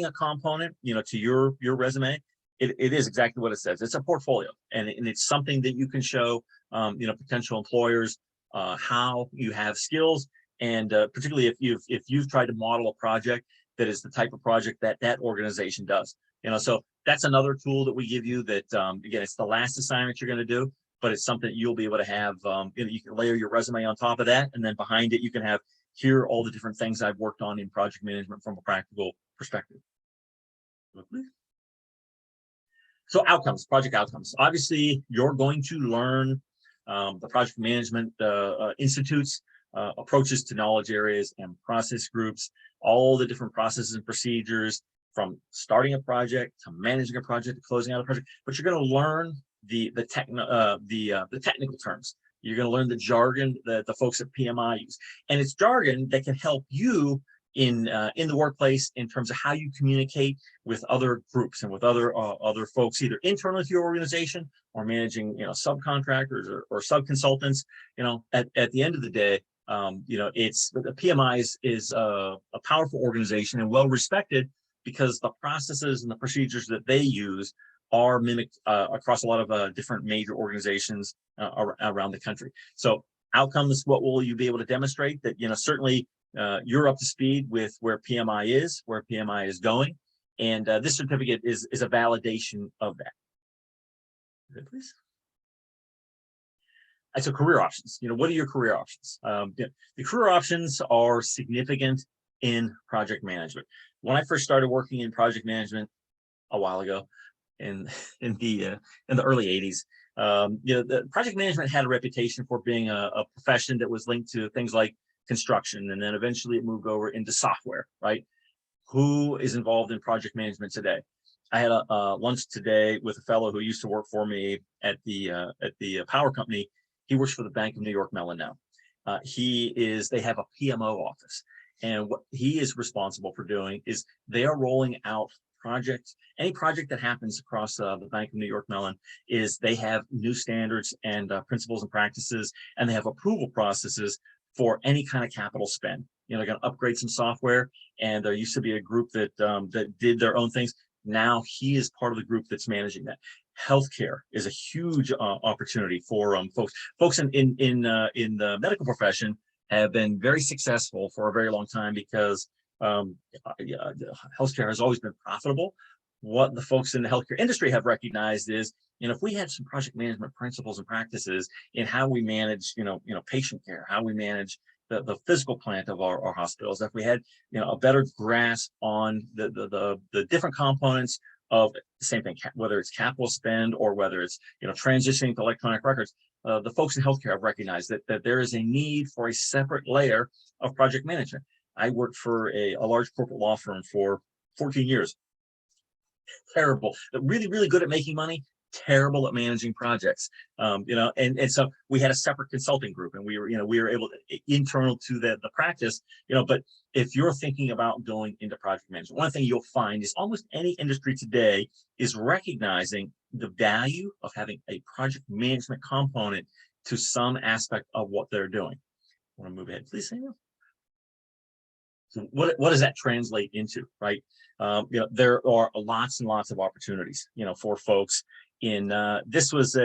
a component, to your resume. It is exactly what it says. It's a portfolio, and it's something that you can show, potential employers, how you have skills, and particularly if you've tried to model a project that is the type of project that organization does. So that's another tool that we give you that, again, it's the last assignment you're going to do, but it's something that you'll be able to have. You can layer your resume on top of that, and then behind it, you can have here all the different things I've worked on in project management from a practical perspective. So project outcomes. Obviously, you're going to learn the project management institutes, approaches to knowledge areas and process groups, all the different processes and procedures, from starting a project to managing a project to closing out a project. But you're going to learn the technical terms. You're going to learn the jargon that the folks at PMI use, and it's jargon that can help you in the workplace in terms of how you communicate with other groups and with other folks, either internal to your organization or managing subcontractors or sub-consultants. At the end of the day, it's the PMI is a powerful organization and well respected, because the processes and the procedures that they use are mimicked across a lot of different major organizations around the country. So outcomes, what will you be able to demonstrate? That certainly you're up to speed with where PMI is going, and this certificate is a validation of that. Please. So career options. What are your career options? The career options are significant in project management. When I first started working in project management a while ago, in the early 80s, the project management had a reputation for being a profession that was linked to things like construction, and then eventually it moved over into software, right? Who is involved in project management today? I had a lunch today with a fellow who used to work for me at the power company. He works for the Bank of New York Mellon now. They have a PMO office, and what he is responsible for doing is they are rolling out projects. Any project that happens across the Bank of New York Mellon, is they have new standards and principles and practices, and they have approval processes for any kind of capital spend. They're going to upgrade some software, and there used to be a group that did their own things. Now he is part of the group that's managing that. Healthcare is a huge opportunity for folks in the medical profession have been very successful for a very long time, because healthcare has always been profitable. What the folks in the healthcare industry have recognized is, if we had some project management principles and practices in how we manage, patient care, how we manage, the physical plant of our hospitals, if we had, a better grasp on the different components of the same thing, whether it's capital spend or whether it's, transitioning to electronic records, the folks in healthcare have recognized that there is a need for a separate layer of project management. I worked for a large corporate law firm for 14 years. Terrible, really, really good at making money, terrible at managing projects. And so we had a separate consulting group, and we were able to, internal to the practice, but if you're thinking about going into project management, one thing you'll find is almost any industry today is recognizing the value of having a project management component to some aspect of what they're doing. I want to move ahead, please, Samuel. So what does that translate into, right? There are lots and lots of opportunities, for folks in, this was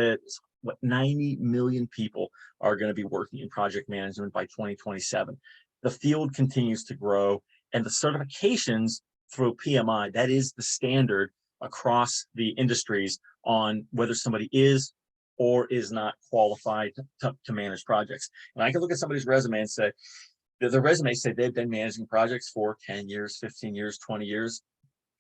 what 90 million people are going to be working in project management by 2027. The field continues to grow, and the certifications through PMI, that is the standard across the industries on whether somebody is or is not qualified to manage projects. And I can look at somebody's resume and say, the resume say they've been managing projects for 10 years, 15 years, 20 years.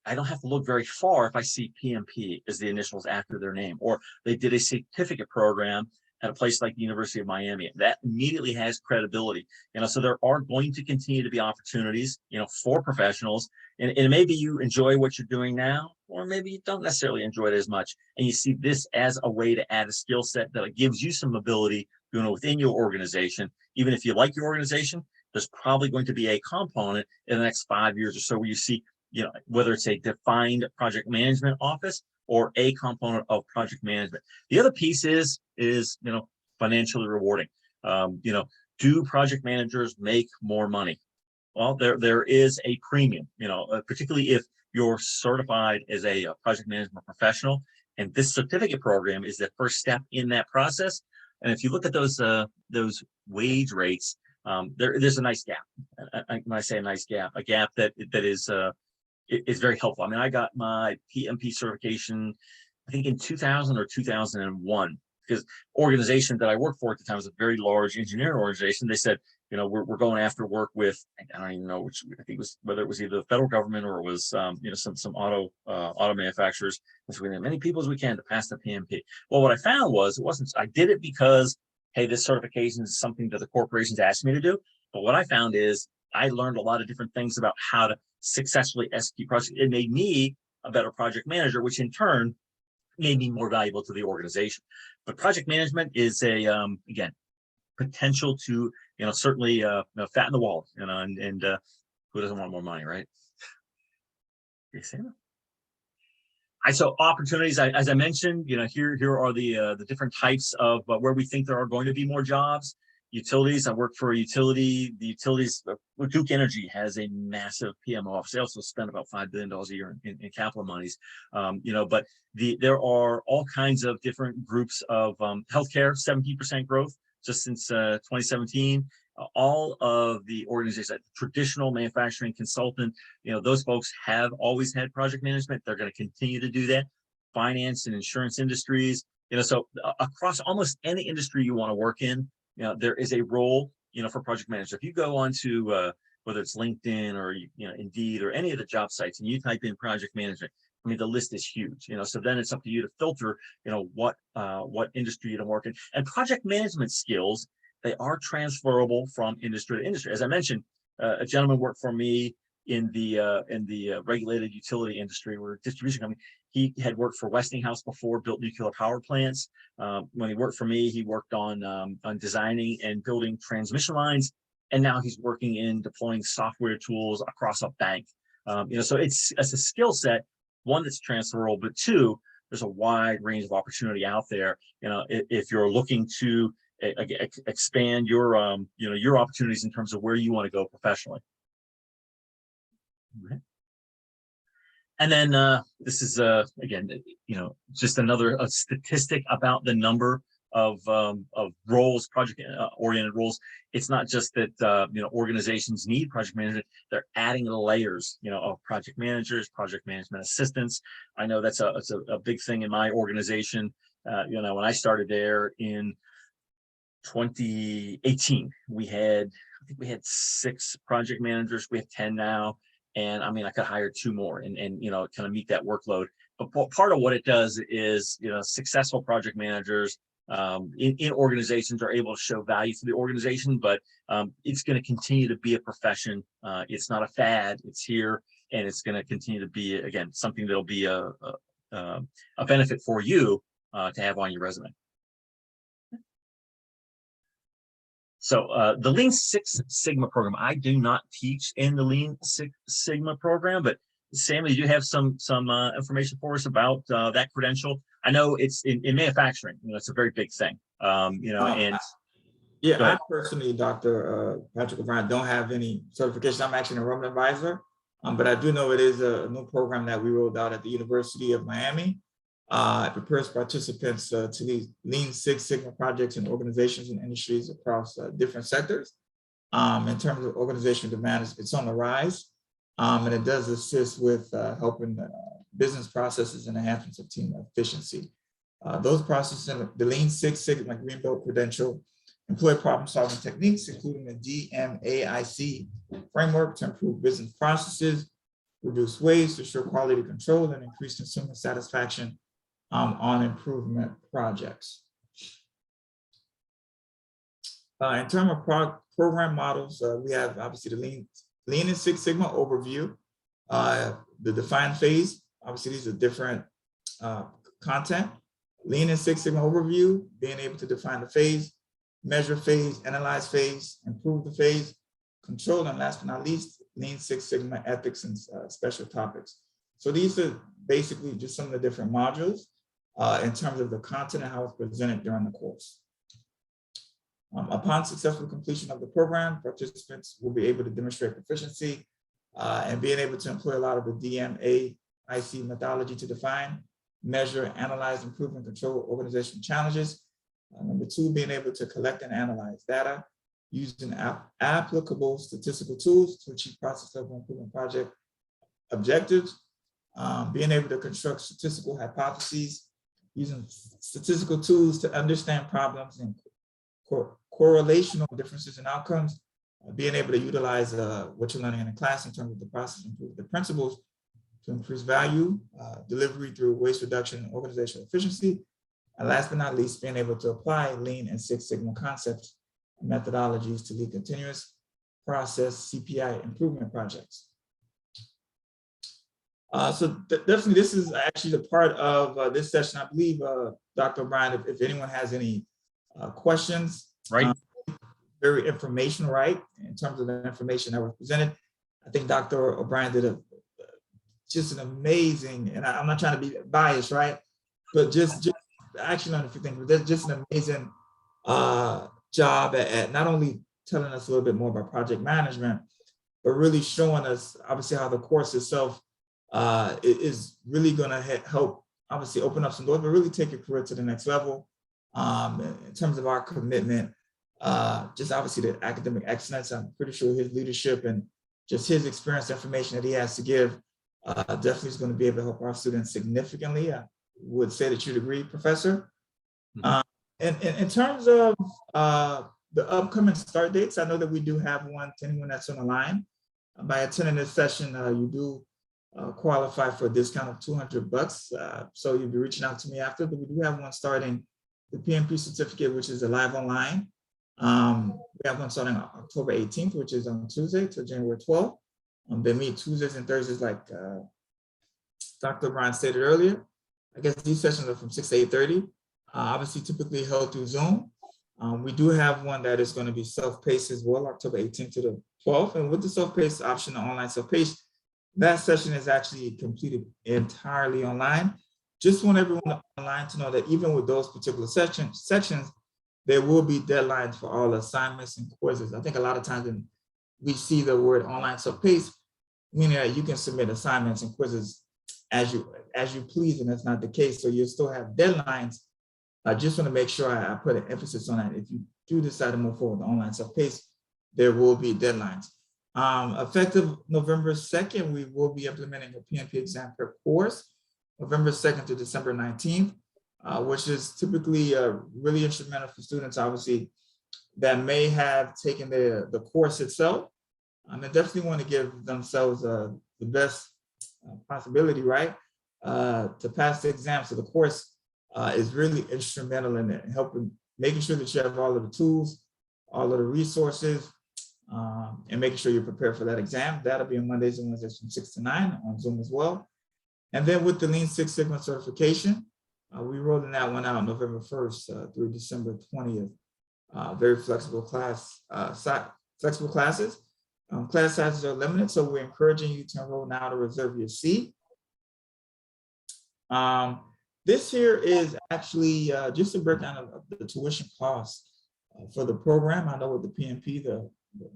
I don't have to look very far if I see PMP as the initials after their name, or they did a certificate program at a place like the University of Miami. That immediately has credibility. So there are going to continue to be opportunities, for professionals. And maybe you enjoy what you're doing now, or maybe you don't necessarily enjoy it as much. And you see this as a way to add a skill set that gives you some ability, within your organization. Even if you like your organization, there's probably going to be a component in the next 5 years or so where you see, whether it's a defined project management office or a component of project management. The other piece is financially rewarding. Do project managers make more money? Well, there is a premium, particularly if you're certified as a project management professional, and this certificate program is the first step in that process. And if you look at those wage rates, there's a nice gap. When I say a nice gap, a gap that is very helpful. I mean, I got my PMP certification, I think in 2000 or 2001, because organization that I worked for at the time was a very large engineering organization. They said, we're going after work with, I don't even know which, I think it was, whether it was either the federal government or it was, some auto manufacturers. So we need as many people as we can to pass the PMP. Well, what I found was I did it because, hey, this certification is something that the corporations asked me to do. But what I found is I learned a lot of different things about how to successfully execute projects. It made me a better project manager, which in turn made me more valuable to the organization. But project management is again, potential to, certainly fatten the wallet, and who doesn't want more money, right? So opportunities, as I mentioned, here are the different types of where we think there are going to be more jobs. Utilities, I work for a utility. The utilities, Duke Energy has a massive PMO office. They also spend about $5 billion a year in capital monies. But there are all kinds of different groups of healthcare, 17% growth just since 2017. All of the organizations, traditional manufacturing consultant, those folks have always had project management. They're going to continue to do that. Finance and insurance industries, so across almost any industry you want to work in, there is a role, for project manager. If you go onto whether it's LinkedIn or Indeed or any of the job sites, and you type in project management, I mean, the list is huge. So then it's up to you to filter, what industry you don't work in. And project management skills, they are transferable from industry to industry. As I mentioned, a gentleman worked for me in the regulated utility industry, or distribution company. He had worked for Westinghouse before, built nuclear power plants. When he worked for me, he worked on designing and building transmission lines, and now he's working in deploying software tools across a bank. So it's a skill set, one, that's transferable, but two, there's a wide range of opportunity out there. If you're looking to expand your your opportunities in terms of where you want to go professionally. Okay. And then this is again, just another statistic about the number of roles, project oriented roles. It's not just that organizations need project management; they're adding the layers, of project managers, project management assistants. I know that's a big thing in my organization. When I started there in 2018, I think we had 6 project managers. We have 10 now. And I mean, I could hire 2 more and kind of meet that workload. But part of what it does is, successful project managers in organizations are able to show value to the organization, but it's going to continue to be a profession. It's not a fad. It's here, and it's going to continue to be, again, something that'll be a benefit for you to have on your resume. So the Lean Six Sigma program, I do not teach in the Lean Six Sigma program, but Sammy, you have some information for us about that credential? I know it's in manufacturing. It's a very big thing. And yeah, I personally, Dr. Patrick O'Brien, don't have any certification. I'm actually an enrollment advisor, but I do know it is a new program that we rolled out at the University of Miami. It prepares participants to lead Lean Six Sigma projects in organizations and industries across different sectors. In terms of organizational demand, it's on the rise, and it does assist with helping business processes and enhancements of team efficiency. Those processes in the Lean Six Sigma Green Belt credential employ problem-solving techniques, including the DMAIC framework to improve business processes, reduce waste, ensure quality control, and increase consumer satisfaction on improvement projects. In terms of program models, we have obviously the Lean and Six Sigma overview, the define phase. Obviously, these are different content. Lean and Six Sigma overview, being able to define the phase, measure phase, analyze phase, improve the phase, control, and last but not least, Lean Six Sigma ethics and special topics. So these are basically just some of the different modules in terms of the content and how it's presented during the course. Upon successful completion of the program, participants will be able to demonstrate proficiency and being able to employ a lot of the DMAIC methodology to define, measure, analyze, improve, and control organizational challenges. Number 2, being able to collect and analyze data using applicable statistical tools to achieve process level improvement project objectives. Being able to construct statistical hypotheses using statistical tools to understand problems and correlational differences in outcomes, being able to utilize what you're learning in the class in terms of the process, improve the principles to increase value, delivery through waste reduction and organizational efficiency. And last but not least, being able to apply Lean and Six Sigma concepts and methodologies to lead continuous process CPI improvement projects. So definitely this is actually the part of this session. I believe, Dr. O'Brien, if anyone has any questions. Right. Very informational, right? In terms of the information that was presented. I think Dr. O'Brien did just an amazing, and I'm not trying to be biased, right? But just actually on a few things, but that's just an amazing job at not only telling us a little bit more about project management, but really showing us obviously how the course itself is really going to help obviously open up some doors, but really take your career to the next level. In terms of our commitment, just obviously the academic excellence, I'm pretty sure his leadership and just his experience, information that he has to give definitely is going to be able to help our students significantly. I would say that you'd agree, Professor. And in terms of the upcoming start dates, I know that we do have one to anyone that's on the line. By attending this session, you do qualify for a discount of $200. So you'll be reaching out to me after, but we do have one starting the PMP certificate, which is a live online. We have one starting on October 18th, which is on Tuesday to January 12th. They meet Tuesdays and Thursdays, like Dr. O'Brien stated earlier. I guess these sessions are from 6 to 8:30. Obviously, typically held through Zoom. We do have one that is going to be self-paced as well, October 18th to the 12th. And with the self-paced option, the online self-paced, that session is actually completed entirely online. Just want everyone online to know that even with those particular sections, there will be deadlines for all assignments and quizzes. I think a lot of times when we see the word online self-paced, meaning that you can submit assignments and quizzes as you please, and that's not the case. So you still have deadlines. I just want to make sure I put an emphasis on that. If you do decide to move forward with online self-paced, there will be deadlines. Effective November 2nd, we will be implementing a PMP exam prep course, November 2nd to December 19th, which is typically really instrumental for students, obviously, that may have taken the course itself, they definitely want to give themselves the best possibility, right, to pass the exam. So the course is really instrumental in it, helping, making sure that you have all of the tools, all of the resources, and making sure you're prepared for that exam. That'll be on Mondays and Wednesdays from 6 to 9 on Zoom as well. And then with the Lean Six Sigma certification, we're rolling that one out November 1st through December 20th. Very flexible flexible classes. Class sizes are limited, so we're encouraging you to enroll now to reserve your seat. This here is actually just a breakdown of the tuition costs for the program. I know with the PNP,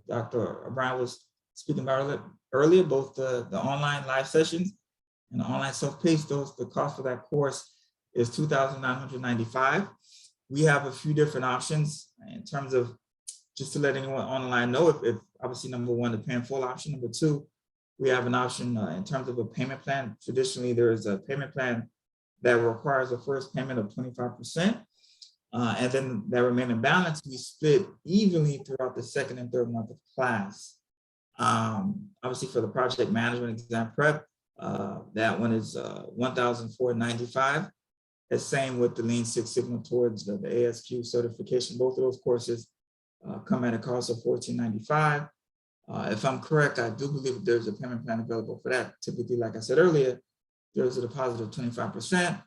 Dr. O'Brien was speaking about earlier, both the online live sessions and the online self-paced, the cost for that course is $2,995. We have a few different options in terms of, just to let anyone online know, if obviously number one, the pay in full option. Number two, we have an option in terms of a payment plan. Traditionally, there is a payment plan that requires a first payment of 25%. And then that remaining balance, we split evenly throughout the second and third month of class. Obviously for the project management exam prep, that one is $1,495. The same with the Lean Six Sigma towards the ASQ certification. Both of those courses come at a cost of $1,495. If I'm correct, I do believe there's a payment plan available for that. Typically, like I said earlier, there's a deposit of 25%,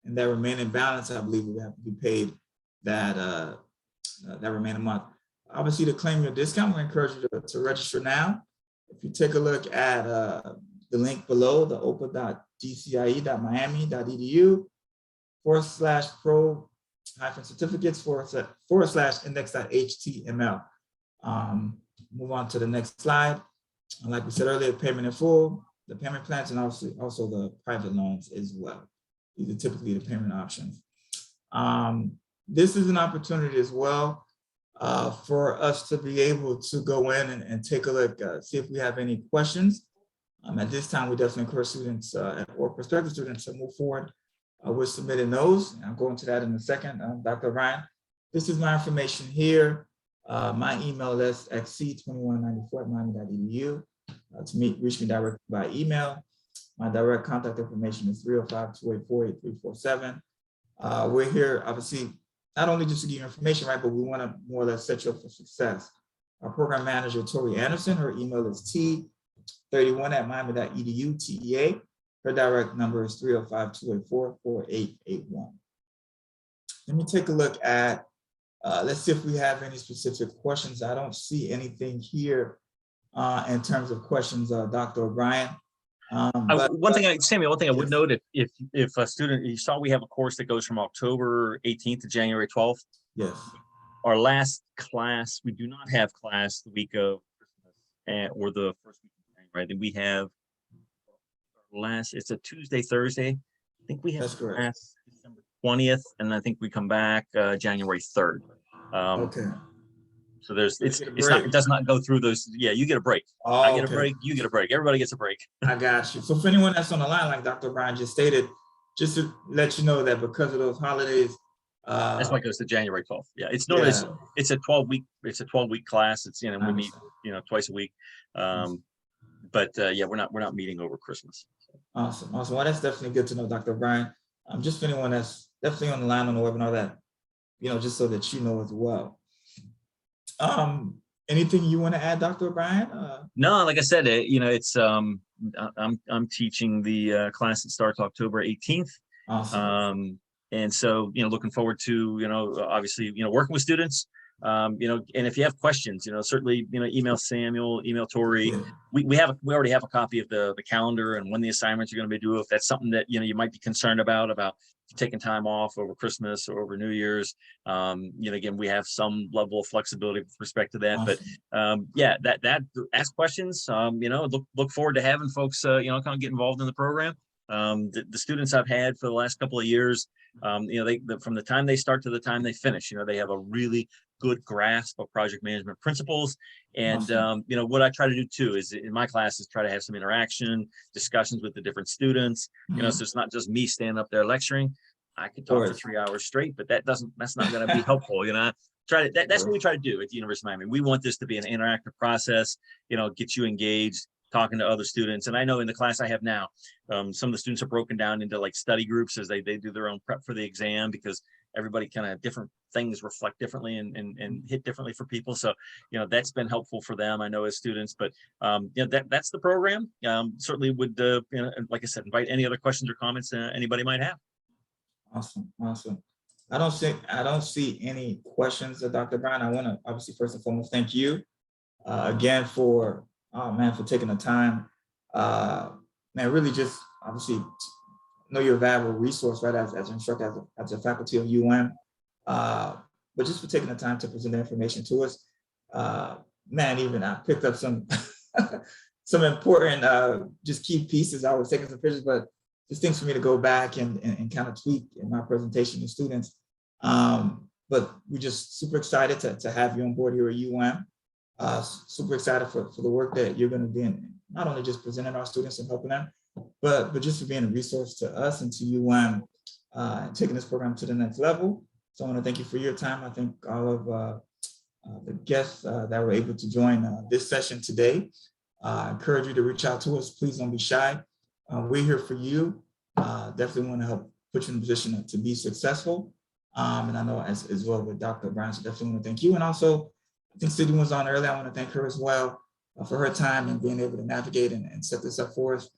and that remaining balance, I believe, will have to be paid that remaining month. Obviously, to claim your discount, we encourage you to register now. If you take a look at the link below, the opa.dcie.miami.edu /pro-certificates/index.html. Move on to the next slide. Like we said earlier, payment in full, the payment plans, and also the private loans as well. These are typically the payment options. This is an opportunity as well for us to be able to go in and take a look, see if we have any questions. At this time, we definitely encourage students or prospective students to move forward with submitting those. I'll go into that in a second. Dr. Ryan, this is my information here. My email is xc2194@miami.edu. To reach me directly by email. My direct contact information is 305-284-8347. We're here, obviously, not only just to give you information, right, but we want to more or less set you up for success. Our program manager, Tori Anderson, her email is t31@miami.edu, TEA. Her direct number is 305-284-4881. Let me take a look at, let's see if we have any specific questions. I don't see anything here in terms of questions, Dr. O'Brien. Samuel, one thing I would Yes. note, if a student, you saw we have a course that goes from October 18th to January 12th. Yes. Our last class, we do not have class the week of Christmas or the first week of January, right? And we have it's a Tuesday, Thursday. I think we have class December 20th, and I think we come back January 3rd. Okay. So it does not go through those. Yeah, you get a break. Oh, I get a break, you get a break. Everybody gets a break. I got you. So for anyone that's on the line, like Dr. O'Brien just stated, just to let you know that because of those holidays, that's why it goes to January 12th. Yeah, it's known as it's a 12-week class. It's we meet twice a week. But yeah, we're not meeting over Christmas. Awesome. Well, that's definitely good to know, Dr. O'Brien. Just for anyone that's definitely on the line on the webinar, that just so that you know as well. Anything you want to add, Dr. O'Brien? No, like I said, it's I'm teaching the class that starts October 18th. Awesome. And so looking forward to obviously working with students. And if you have questions, certainly email Samuel, email Tori. Yeah. We already have a copy of the calendar and when the assignments are going to be due. If that's something that you might be concerned about taking time off over Christmas or over New Year's, again, we have some level of flexibility with respect to that. Awesome. But yeah, that ask questions. Look forward to having folks kind of get involved in the program. The students I've had for the last couple of years, from the time they start to the time they finish, they have a really good grasp of project management principles. And Awesome. What I try to do too is in my classes try to have some interaction, discussions with the different students. So it's not just me standing up there lecturing. I could talk for 3 hours straight, but that's not going to be helpful. I That's what we try to do at the University of Miami. We want this to be an interactive process, get you engaged, talking to other students. And I know in the class I have now, some of the students are broken down into like study groups as they do their own prep for the exam, because everybody kind of different things reflect differently and hit differently for people. So, that's been helpful for them, I know, as students. But that's the program. Certainly would, like I said, invite any other questions or comments anybody might have. Awesome. I don't see any questions, Dr. Brown. I want to obviously first and foremost thank you again for taking the time. Really just obviously know you're a valuable resource, right, as an instructor, as a faculty of UM, but just for taking the time to present the information to us. Even I picked up some some important just key pieces. I was taking some pictures, but just things for me to go back and kind of tweak in my presentation to students. But we're just super excited to have you on board here at UM. Super excited for the work that you're going to be in, not only just presenting our students and helping them, but just for being a resource to us and to UM, taking this program to the next level. So I want to thank you for your time. I thank all of the guests that were able to join this session today. I encourage you to reach out to us. Please don't be shy. We're here for you. Definitely want to help put you in a position to be successful. And I know as well with Dr. Brown, so definitely want to thank you. And also, I think Sydney was on earlier. I want to thank her as well for her time and being able to navigate and set this up for us.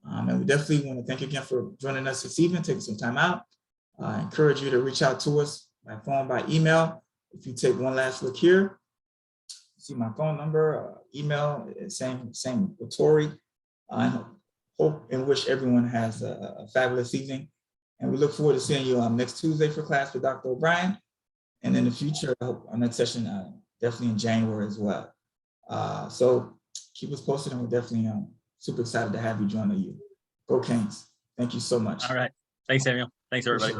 And we definitely want to thank you again for joining us this evening, taking some time out. I encourage you to reach out to us by phone, by email. If you take one last look here, see my phone number, email, same with Tori. I hope and wish everyone has a fabulous evening. And we look forward to seeing you next Tuesday for class with Dr. O'Brien. And in the future, I hope our next session, definitely in January as well. So keep us posted, and we're definitely super excited to have you join the U. Go Canes. Thank you so much. All right. Thanks, Samuel. Thanks, everybody.